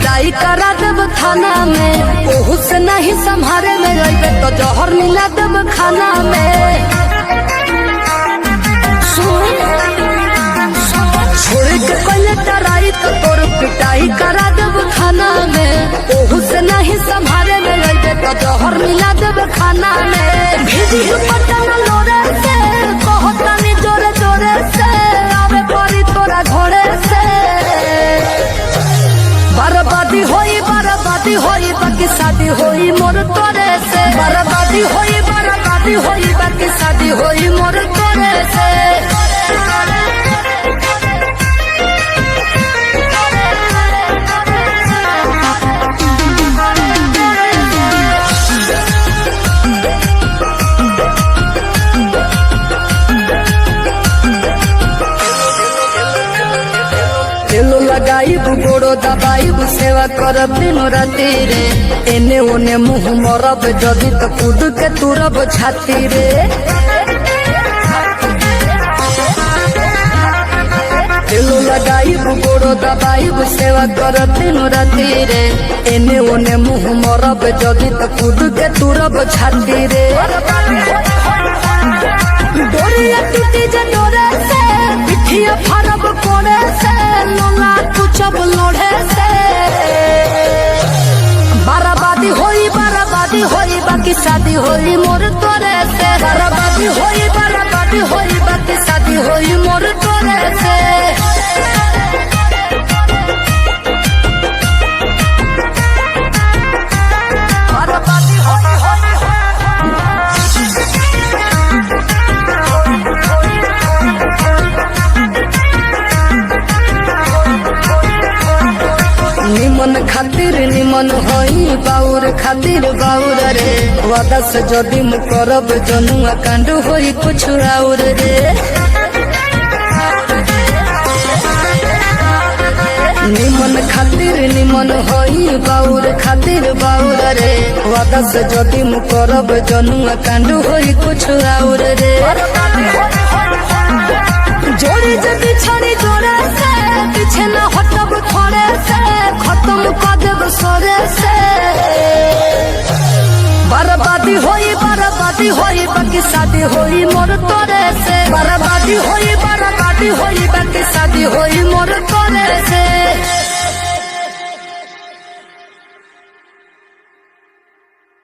पिटाई करा देब थाना में, ओहू से नहीं संभारे में रहिबे तो जहर मिला देब खाना में। छोड़ के पहले डराई तो तोर पिटाई करा देब खाना में, ओहू से नहीं संभारे में रहिबे तो जहर मिला देब खाना में। भेजी पटन लोरे से कहतानी जोरे जोरे से, आवे परी तोरा घोड़े से। बर्बादी होई बाकी शादी होई मोर तोरे से। बर्बादी होई बाकी शादी होई मोर तोरे से। तेलो लगाई गोड़ो दबाई सेवा करब दिन राति रे, एने ओने मुँह मरब जदि तो कूद के तुरब छाती रे। तेलो लगाई गोड़ो दबाई सेवा करब दिन राति रे, एने ओने मुँह मरब जदि तो कूद के तुरब छाती रे। डोरिया टूटी जे डोरे से, पिठिया फरब कोड़े से, लोला कुचब लोढ़े से। बर्बादी होई बाकी शादी होई मोर तोरे से। बर्बादी होई बाकी शादी होई मोर तोरे से। निमन खातिर निमन होई, बाउर खातिर बाउर रे। वादा से जदि करब जनुआ कांड होई कुछ और रे। निमन खातिर निमन होई, बाउर खातिर बाउर रे। वादा से जदि करब जनुआ कांड होई कुछ और रे। जोड़ी जदि छड़ी जोड़े से, पीछे न हटब थोड़े से, खत्म कर देब सोरे से। बर्बादी होई बाकी शादी होई मोर तोरे से। बर्बादी होई बाकी शादी होई मोर